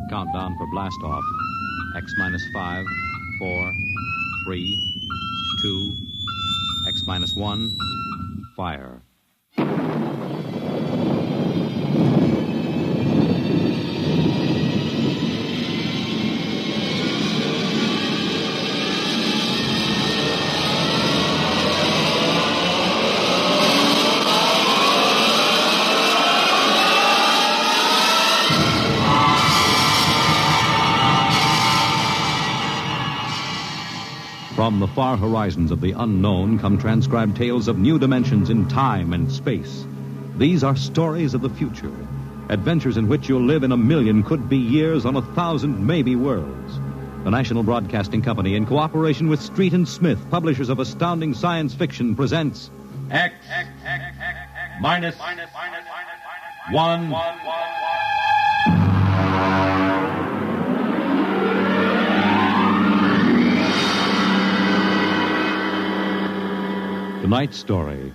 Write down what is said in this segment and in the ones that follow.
Countdown for blast off. X minus 5, 4, 3, 2, X minus 1, fire. From the far horizons of the unknown come transcribed tales of new dimensions in time and space. These are stories of the future, adventures in which you'll live in a million could-be years on 1,000 maybe worlds. The National Broadcasting Company, in cooperation with Street and Smith, publishers of astounding science fiction, presents X minus 1. Tonight's story,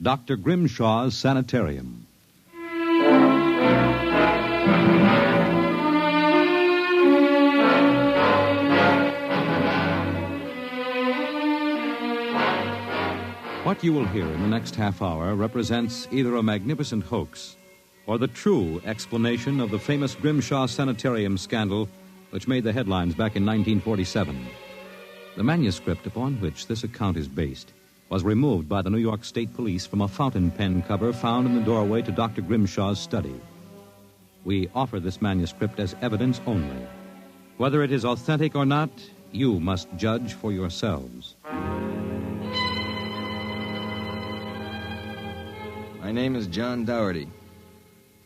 Dr. Grimshaw's Sanitarium. What you will hear in the next half hour represents either a magnificent hoax or the true explanation of the famous Grimshaw Sanitarium scandal which made the headlines back in 1947. The manuscript upon which this account is based was removed by the New York State Police from a fountain pen cover found in the doorway to Dr. Grimshaw's study. We offer this manuscript as evidence only. Whether it is authentic or not, you must judge for yourselves. My name is John Dougherty.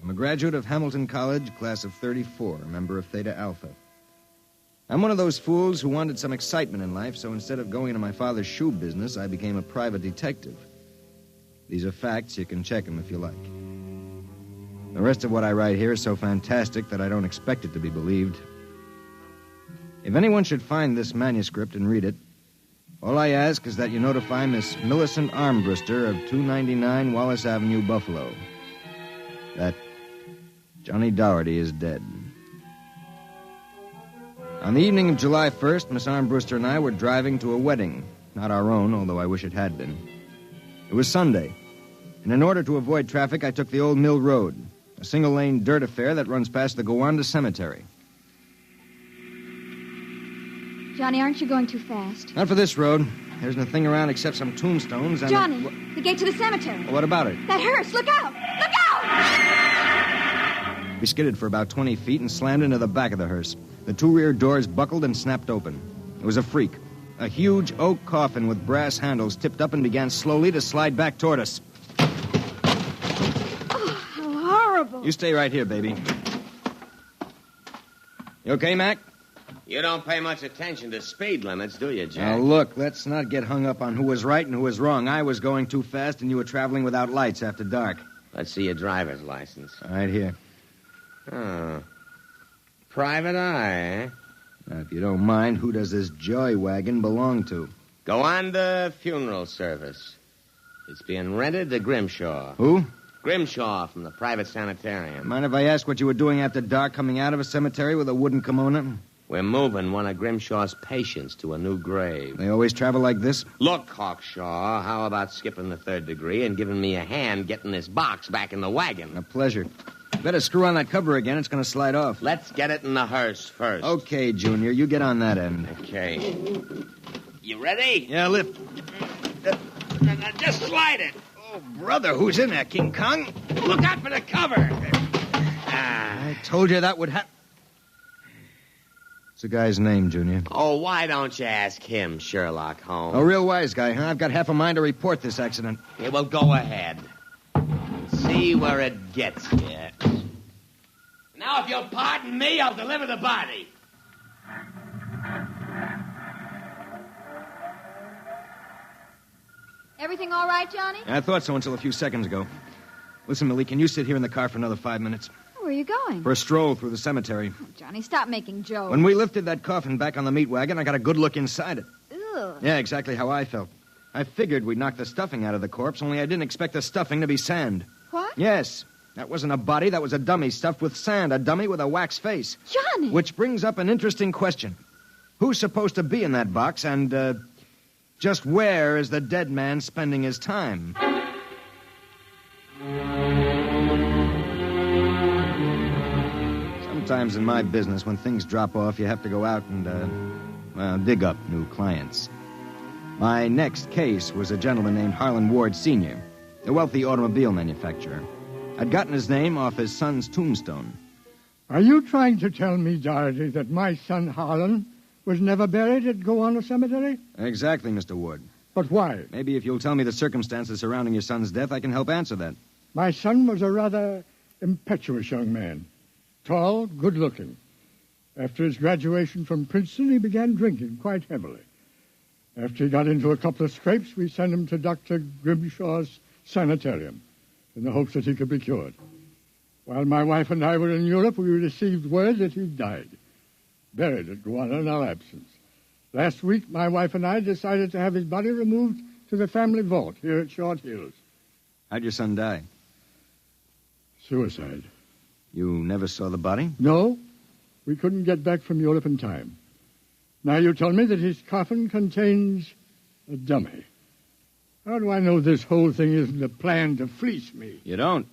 I'm a graduate of Hamilton College, class of 34, a member of Theta Alpha. I'm one of those fools who wanted some excitement in life, so instead of going into my father's shoe business, I became a private detective. These are facts. You can check them if you like. The rest of what I write here is so fantastic that I don't expect it to be believed. If anyone should find this manuscript and read it, all I ask is that you notify Miss Millicent Armbruster of 299 Wallace Avenue, Buffalo, that Johnny Dougherty is dead. On the evening of July 1st, Miss Armbruster and I were driving to a wedding. Not our own, although I wish it had been. It was Sunday, and in order to avoid traffic, I took the Old Mill Road, a single-lane dirt affair that runs past the Gowanda Cemetery. Johnny, aren't you going too fast? Not for this road. There isn't a thing around except some tombstones and... Johnny, the gate to the cemetery. Well, what about it? That hearse, look out! Look out! We skidded for about 20 feet and slammed into the back of the hearse. The two rear doors buckled and snapped open. It was a freak. A huge oak coffin with brass handles tipped up and began slowly to slide back toward us. Oh, how horrible. You stay right here, baby. You okay, Mac? You don't pay much attention to speed limits, do you, Jack? Now, look, let's not get hung up on who was right and who was wrong. I was going too fast, and you were traveling without lights after dark. Let's see your driver's license. Right here. Oh. Private eye, eh? Now, if you don't mind, who does this joy wagon belong to? Gowanda Funeral Service. It's being rented to Grimshaw. Who? Grimshaw from the private sanitarium. Mind if I ask what you were doing after dark coming out of a cemetery with a wooden kimono? We're moving one of Grimshaw's patients to a new grave. They always travel like this? Look, Hawkshaw, how about skipping the third degree and giving me a hand getting this box back in the wagon? A pleasure. Better screw on that cover again. It's going to slide off. Let's get it in the hearse first. Okay, Junior. You get on that end. Okay. You ready? Yeah, lift. Now, just slide it. Oh, brother, who's in there, King Kong? Look out for the cover. I told you that would happen. What's the guy's name, Junior? Oh, why don't you ask him, Sherlock Holmes? A real wise guy, huh? I've got half a mind to report this accident. Yeah, well, go ahead. See where it gets you. Now, if you'll pardon me, I'll deliver the body. Everything all right, Johnny? I thought so until a few seconds ago. Listen, Millie, can you sit here in the car for another 5 minutes? Where are you going? For a stroll through the cemetery. Oh, Johnny, stop making jokes. When we lifted that coffin back on the meat wagon, I got a good look inside it. Ugh. Yeah, exactly how I felt. I figured we'd knock the stuffing out of the corpse, only I didn't expect the stuffing to be sand. What? Yes. That wasn't a body, that was a dummy stuffed with sand, a dummy with a wax face. Johnny! Which brings up an interesting question. Who's supposed to be in that box, and, just where is the dead man spending his time? Sometimes in my business, when things drop off, you have to go out and, dig up new clients. My next case was a gentleman named Harlan Ward Sr., a wealthy automobile manufacturer. I'd gotten his name off his son's tombstone. Are you trying to tell me, Doherty, that my son Harlan was never buried at Gowanna Cemetery? Exactly, Mr. Ward. But why? Maybe if you'll tell me the circumstances surrounding your son's death, I can help answer that. My son was a rather impetuous young man. Tall, good-looking. After his graduation from Princeton, he began drinking quite heavily. After he got into a couple of scrapes, we sent him to Dr. Grimshaw's Sanitarium in the hopes that he could be cured. While my wife and I were in Europe, we received word that he died, buried at Gowanna in our absence. Last week, my wife and I decided to have his body removed to the family vault here at Short Hills. How'd your son die? Suicide. You never saw the body? No, we couldn't get back from Europe in time. Now you tell me that his coffin contains a dummy. How do I know this whole thing isn't a plan to fleece me? You don't.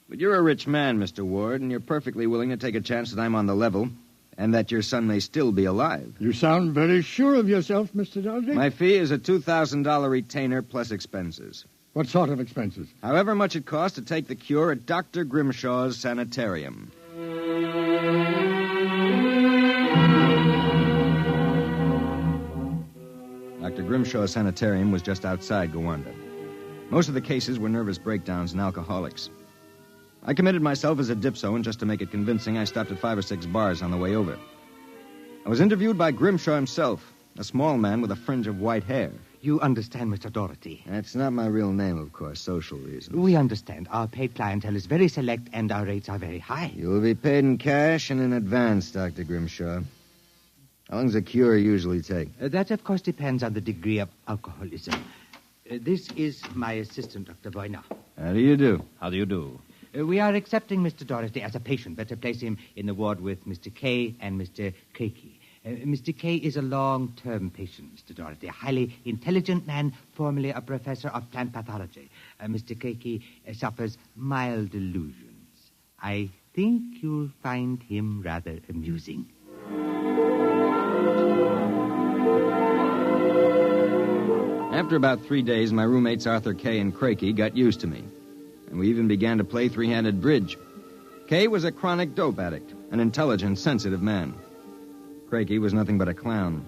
But you're a rich man, Mr. Ward, and you're perfectly willing to take a chance that I'm on the level and that your son may still be alive. You sound very sure of yourself, Mr. Doherty. My fee is a $2,000 retainer plus expenses. What sort of expenses? However much it costs to take the cure at Dr. Grimshaw's Sanitarium. Dr. Grimshaw's Sanitarium was just outside Gowanna. Most of the cases were nervous breakdowns and alcoholics. I committed myself as a dipso, and just to make it convincing, I stopped at 5 or 6 bars on the way over. I was interviewed by Grimshaw himself, a small man with a fringe of white hair. You understand, Mr. Doherty. That's not my real name, of course, social reasons. We understand. Our paid clientele is very select, and our rates are very high. You will be paid in cash and in advance, Dr. Grimshaw. How long does a cure usually take? That, of course, depends on the degree of alcoholism. This is my assistant, Dr. Boyna. How do you do? How do you do? We are accepting Mr. Doherty as a patient. Better place him in the ward with Mr. K and Mr. Keiki. Mr. K is a long-term patient, Mr. Doherty, a highly intelligent man, formerly a professor of plant pathology. Mr. Keiki suffers mild delusions. I think you'll find him rather amusing. After about 3 days, my roommates Arthur Kay and Crakey got used to me. And we even began to play three-handed bridge. Kay was a chronic dope addict, an intelligent, sensitive man. Crakey was nothing but a clown.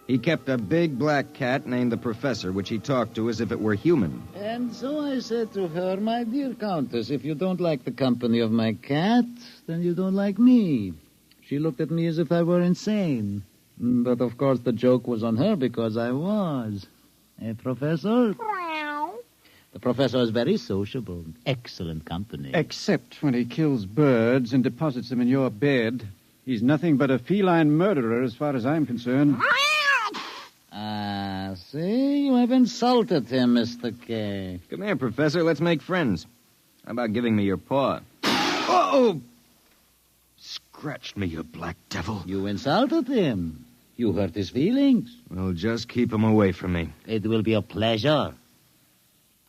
He kept a big black cat named the Professor, which he talked to as if it were human. And so I said to her, my dear Countess, if you don't like the company of my cat, then you don't like me. She looked at me as if I were insane. But, of course, the joke was on her because I was. Professor? The professor is very sociable. Excellent company. Except when he kills birds and deposits them in your bed. He's nothing but a feline murderer as far as I'm concerned. Ah, see? You have insulted him, Mr. K. Come here, Professor. Let's make friends. How about giving me your paw? Oh! Scratched me, you black devil. You insulted him. You hurt his feelings. Well, just keep him away from me. It will be a pleasure.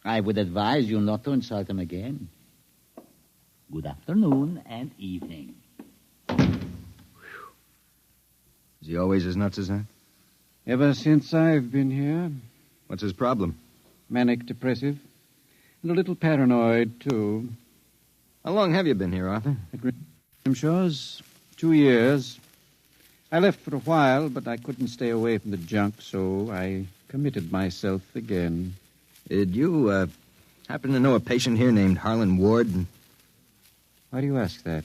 I would advise you not to insult him again. Good afternoon and evening. Is he always as nuts as that? Ever since I've been here. What's his problem? Manic depressive. And a little paranoid, too. How long have you been here, Arthur? At Grimshaws, 2 years. I left for a while, but I couldn't stay away from the junk, so I committed myself again. Did you, happen to know a patient here named Harlan Ward? Why do you ask that?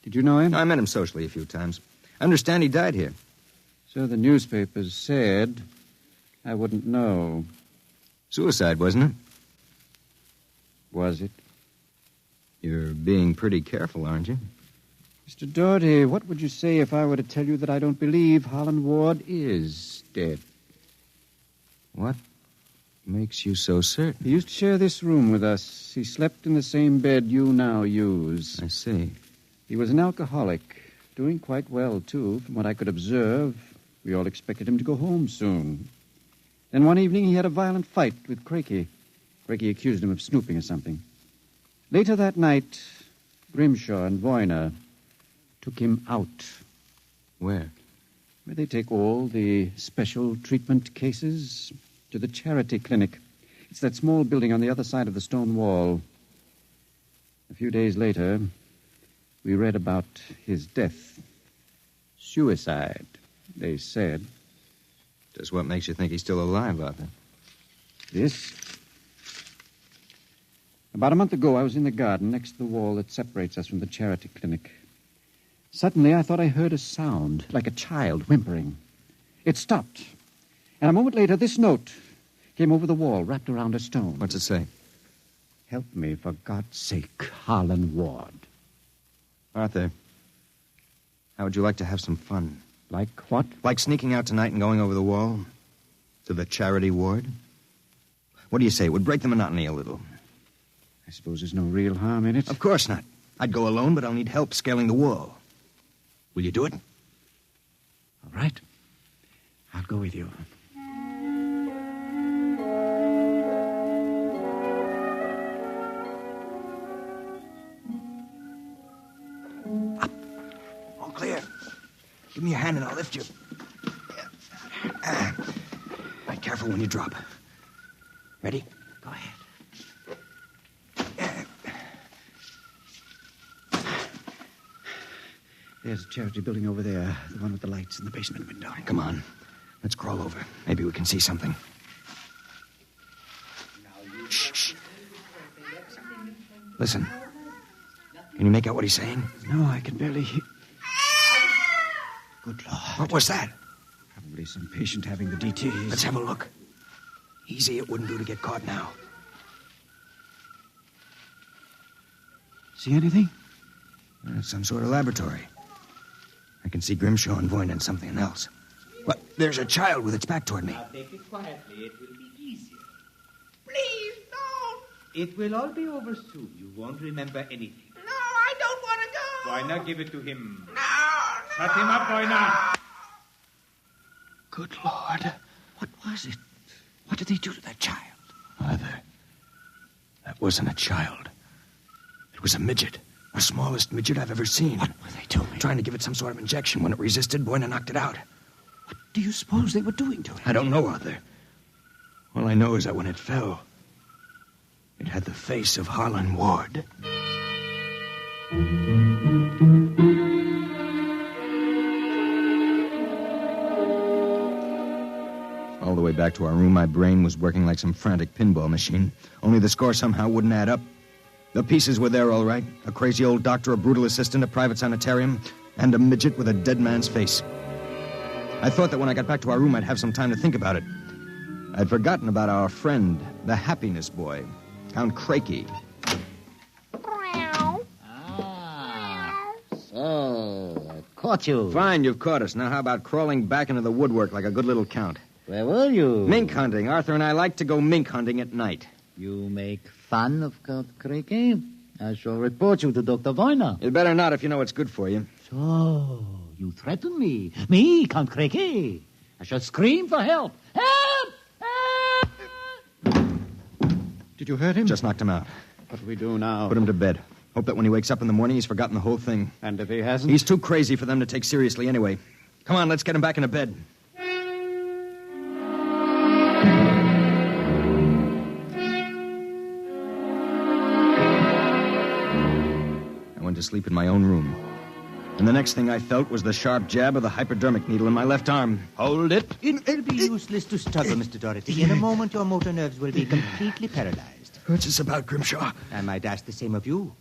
Did you know him? I met him socially a few times. I understand he died here. So the newspapers said. I wouldn't know. Suicide, wasn't it? Was it? You're being pretty careful, aren't you? Mr. Doherty, what would you say if I were to tell you that I don't believe Harlan Ward is dead? What? makes you so certain? He used to share this room with us. He slept in the same bed you now use. I see. He was an alcoholic, doing quite well, too. From what I could observe, we all expected him to go home soon. Then one evening he had a violent fight with Crakey. Crakey accused him of snooping or something. Later that night, Grimshaw and Voyner took him out. Where? Where they take all the special treatment cases to the charity clinic. It's that small building on the other side of the stone wall. A few days later, we read about his death. Suicide, they said. Just what makes you think he's still alive, Arthur? This? About a month ago, I was in the garden next to the wall that separates us from the charity clinic. Suddenly, I thought I heard a sound, like a child whimpering. It stopped. And a moment later, this note came over the wall, wrapped around a stone. What's it say? Help me, for God's sake, Harlan Ward. Arthur, how would you like to have some fun? Like what? Like sneaking out tonight and going over the wall to the charity ward? What do you say? It would break the monotony a little. I suppose there's no real harm in it. Of course not. I'd go alone, but I'll need help scaling the wall. Will you do it? All right. I'll go with you. Up. All clear. Give me your hand and I'll lift you. Be careful when you drop. Ready? Go ahead. There's a charity building over there, the one with the lights in the basement window. Come on. Let's crawl over. Maybe we can see something. Shh. Listen. Can you make out what he's saying? No, I can barely hear. Good Lord. What was that? Probably some patient having the DTs. Let's have a look. Easy, it wouldn't do to get caught now. See anything? It's some sort of laboratory. I can see Grimshaw and Voyner and something else. What? There's a child with its back toward me. Now take it quietly. It will be easier. Please, don't. It will all be over soon. You won't remember anything. No, I don't want to go. Why not give it to him? No. Shut him up, Voyner. Good Lord. What was it? What did they do to that child? Arthur, that wasn't a child. It was a midget. The smallest midget I've ever seen. What were they doing? Trying to give it some sort of injection. When it resisted, Voyner knocked it out. What do you suppose they were doing to it? I don't know, Arthur. All I know is that when it fell, it had the face of Harlan Ward. All the way back to our room, my brain was working like some frantic pinball machine. Only the score somehow wouldn't add up. The pieces were there, all right. A crazy old doctor, a brutal assistant, a private sanitarium, and a midget with a dead man's face. I thought that when I got back to our room, I'd have some time to think about it. I'd forgotten about our friend, the happiness boy, Count Crakey. So, I caught you. Fine, you've caught us. Now how about crawling back into the woodwork like a good little count? Where were you? Mink hunting. Arthur and I like to go mink hunting at night. You make fun of Count Crakey? I shall report you to Dr. Voyner. You'd better not if you know what's good for you. So, you threaten me? Me, Count Crakey? I shall scream for help. Help! Help! Did you hurt him? Just knocked him out. What do we do now? Put him to bed. Hope that when he wakes up in the morning, he's forgotten the whole thing. And if he hasn't? He's too crazy for them to take seriously anyway. Come on, let's get him back into bed. I went to sleep in my own room. And the next thing I felt was the sharp jab of the hypodermic needle in my left arm. Hold it. It'll be useless to struggle, Mr. Doherty. In a moment, your motor nerves will be completely paralyzed. What's this about, Grimshaw? I might ask the same of you.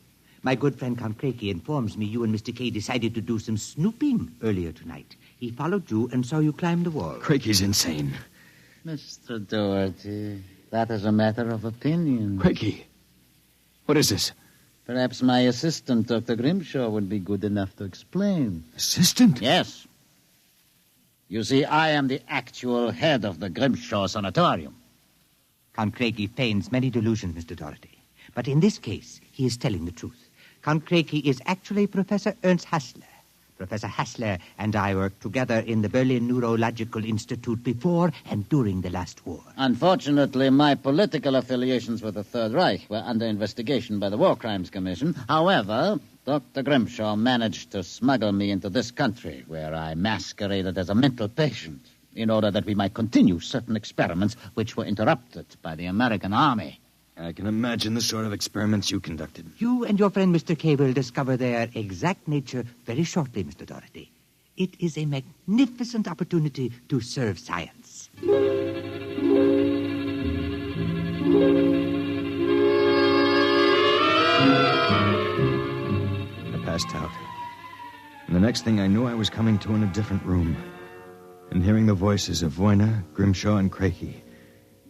My good friend Count Crakey informs me you and Mr. K decided to do some snooping earlier tonight. He followed you and saw you climb the wall. Crakey's insane. Mr. Doherty, that is a matter of opinion. Crakey, what is this? Perhaps my assistant, Dr. Grimshaw, would be good enough to explain. Assistant? Yes. You see, I am the actual head of the Grimshaw Sanatorium. Count Craigie feigns many delusions, Mr. Doherty. But in this case, he is telling the truth. Count Craigie is actually Professor Ernst Hassler. Professor Hassler and I worked together in the Berlin Neurological Institute before and during the last war. Unfortunately, my political affiliations with the Third Reich were under investigation by the War Crimes Commission. However, Dr. Grimshaw managed to smuggle me into this country, where I masqueraded as a mental patient in order that we might continue certain experiments which were interrupted by the American army. I can imagine the sort of experiments you conducted. You and your friend Mr. Kay will discover their exact nature very shortly, Mr. Doherty. It is a magnificent opportunity to serve science. I passed out. And the next thing I knew, I was coming to in a different room and hearing the voices of Voyna, Grimshaw, and Craigie,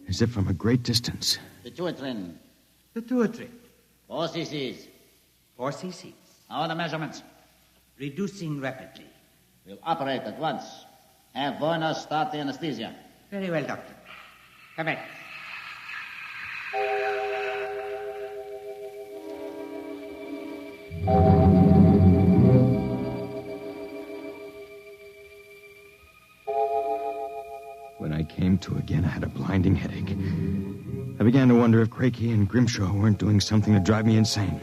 as if from a great distance. Pituitrin. Pituitary. 4 cc's. 4 cc's. How are the measurements? Reducing rapidly. We'll operate at once. Have Voyna start the anesthesia. Very well, Doctor. Come in. When I came to again, I had a blinding headache. I began to wonder if Craigie and Grimshaw weren't doing something to drive me insane,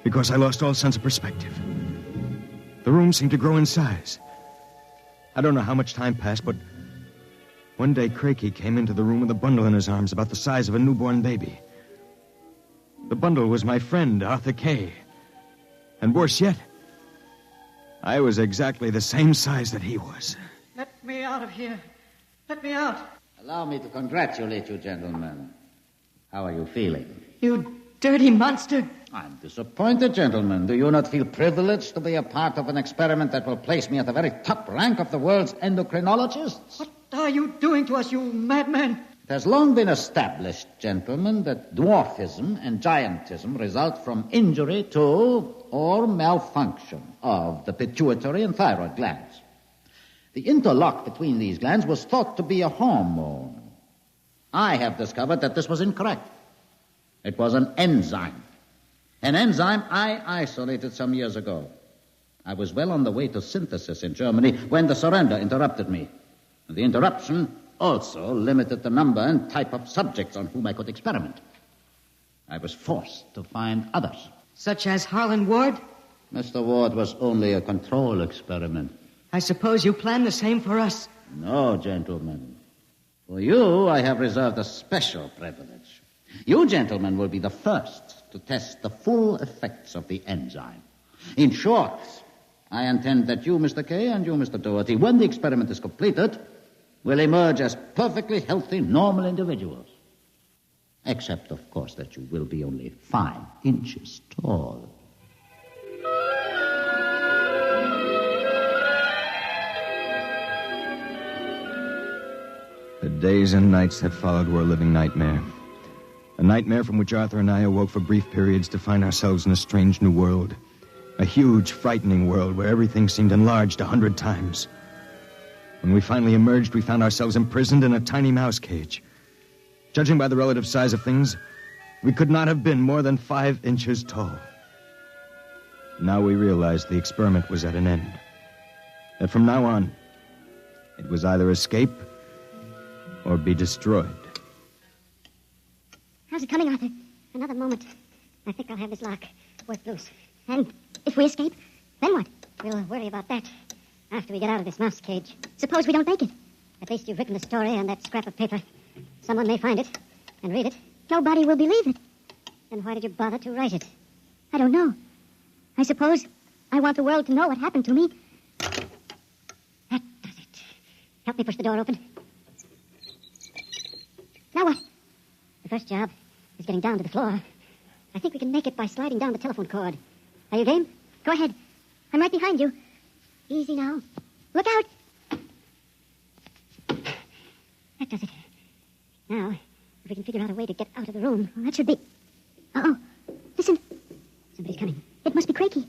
because I lost all sense of perspective. The room seemed to grow in size. I don't know how much time passed, but one day Craigie came into the room with a bundle in his arms about the size of a newborn baby. The bundle was my friend, Arthur Kay. And worse yet, I was exactly the same size that he was. Let me out of here. Let me out. Allow me to congratulate you, gentlemen. How are you feeling? You dirty monster. I'm disappointed, gentlemen. Do you not feel privileged to be a part of an experiment that will place me at the very top rank of the world's endocrinologists? What are you doing to us, you madman? It has long been established, gentlemen, that dwarfism and giantism result from injury to or malfunction of the pituitary and thyroid glands. The interlock between these glands was thought to be a hormone. I have discovered that this was incorrect. It was an enzyme. An enzyme I isolated some years ago. I was well on the way to synthesis in Germany when the surrender interrupted me. The interruption also limited the number and type of subjects on whom I could experiment. I was forced to find others. Such as Harlan Ward? Mr. Ward was only a control experiment. I suppose you plan the same for us. No, gentlemen. For you, I have reserved a special privilege. You, gentlemen, will be the first to test the full effects of the enzyme. In short, I intend that you, Mr. Kay, and you, Mr. Doherty, when the experiment is completed, will emerge as perfectly healthy, normal individuals. Except, of course, that you will be only 5 inches tall. The days and nights that followed were a living nightmare. A nightmare from which Arthur and I awoke for brief periods to find ourselves in a strange new world. A huge, frightening world where everything seemed enlarged 100 times. When we finally emerged, we found ourselves imprisoned in a tiny mouse cage. Judging by the relative size of things, we could not have been more than 5 inches tall. Now we realized the experiment was at an end. That from now on, it was either escape or be destroyed. How's it coming, Arthur? Another moment. I think I'll have this lock worked loose. And if we escape, then what? We'll worry about that after we get out of this mouse cage. Suppose we don't make it. At least you've written the story on that scrap of paper. Someone may find it and read it. Nobody will believe it. Then why did you bother to write it? I don't know. I suppose I want the world to know what happened to me. That does it. Help me push the door open. Now what? The first job is getting down to the floor. I think we can make it by sliding down the telephone cord. Are you game? Go ahead. I'm right behind you. Easy now. Look out! That does it. Now, if we can figure out a way to get out of the room, well, that should be... Uh-oh. Listen. Somebody's coming. It must be Craigie.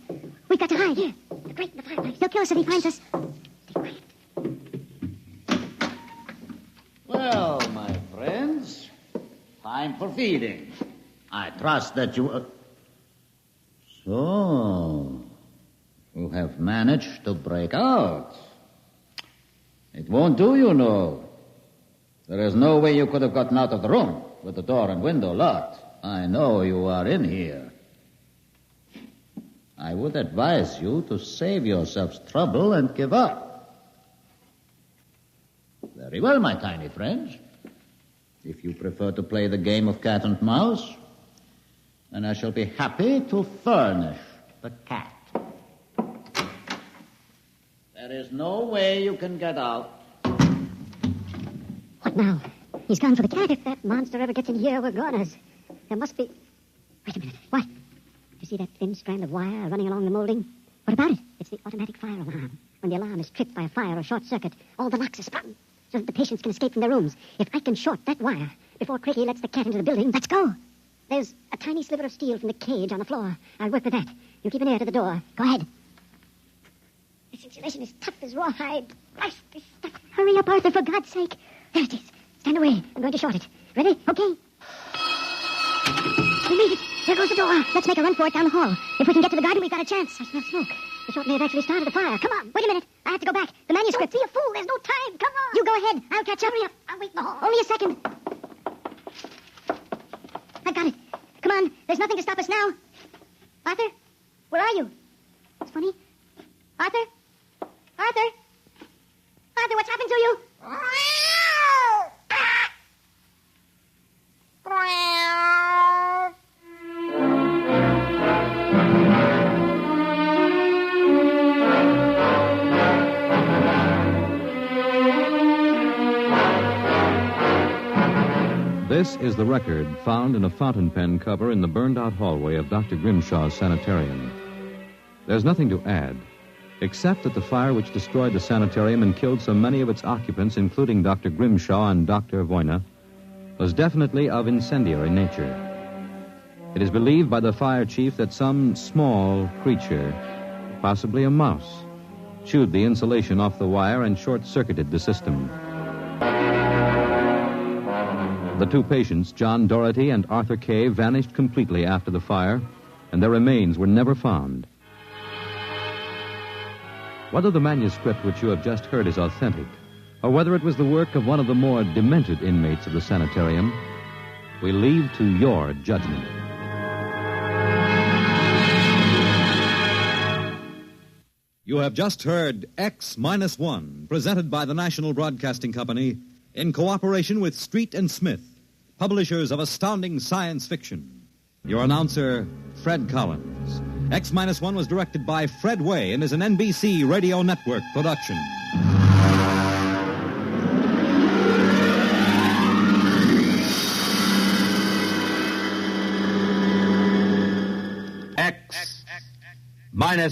We've got to hide. Here. The grate in the fireplace. He'll kill us if he finds us. Stay quiet. Well, my friends, Time for feeding. I trust that you... So, you have managed to break out. It won't do, you know. There is no way you could have gotten out of the room with the door and window locked. I know you are in here. I would advise you to save yourselves trouble and give up. Very well, my tiny friends. If you prefer to play the game of cat and mouse, then I shall be happy to furnish the cat. There is no way you can get out. What now? He's gone for the cat. If that monster ever gets in here, we're goners. There must be... Wait a minute. What? You see that thin strand of wire running along the molding? What about it? It's the automatic fire alarm. When the alarm is tripped by a fire or short circuit, all the locks are sprung so that the patients can escape from their rooms. If I can short that wire before Craigie lets the cat into the building, let's go. There's a tiny sliver of steel from the cage on the floor. I'll work with that. You keep an ear to the door. Go ahead. This insulation is tough as rawhide. Christ, this stuff. Hurry up, Arthur, for God's sake. There it is. Stand away. I'm going to short it. Ready? Okay. We made it. There goes the door. Let's make a run for it down the hall. If we can get to the garden, we've got a chance. I smell smoke. The short may have actually started a fire. Come on. Wait a minute. I have to go back. The manuscript. Don't be a fool. There's no time. Come on. You go ahead. I'll catch up. Hurry up. I'll wait in the hall. Only a second. I've got it. Come on. There's nothing to stop us now. Arthur? Where are you? It's funny. Arthur? Arthur? Arthur, what's happened to you? This is the record found in a fountain pen cover in the burned-out hallway of Dr. Grimshaw's Sanitarium. There's nothing to add, except that the fire which destroyed the sanitarium and killed so many of its occupants, including Dr. Grimshaw and Dr. Voyna, was definitely of incendiary nature. It is believed by the fire chief that some small creature, possibly a mouse, chewed the insulation off the wire and short-circuited the system. The two patients, John Doherty and Arthur Kay, vanished completely after the fire, and their remains were never found. Whether the manuscript which you have just heard is authentic, or whether it was the work of one of the more demented inmates of the sanitarium, we leave to your judgment. You have just heard X-1, presented by the National Broadcasting Company in cooperation with Street and Smith, publishers of astounding science fiction. Your announcer, Fred Collins. X-1 was directed by Fred Way and is an NBC Radio Network production. X-1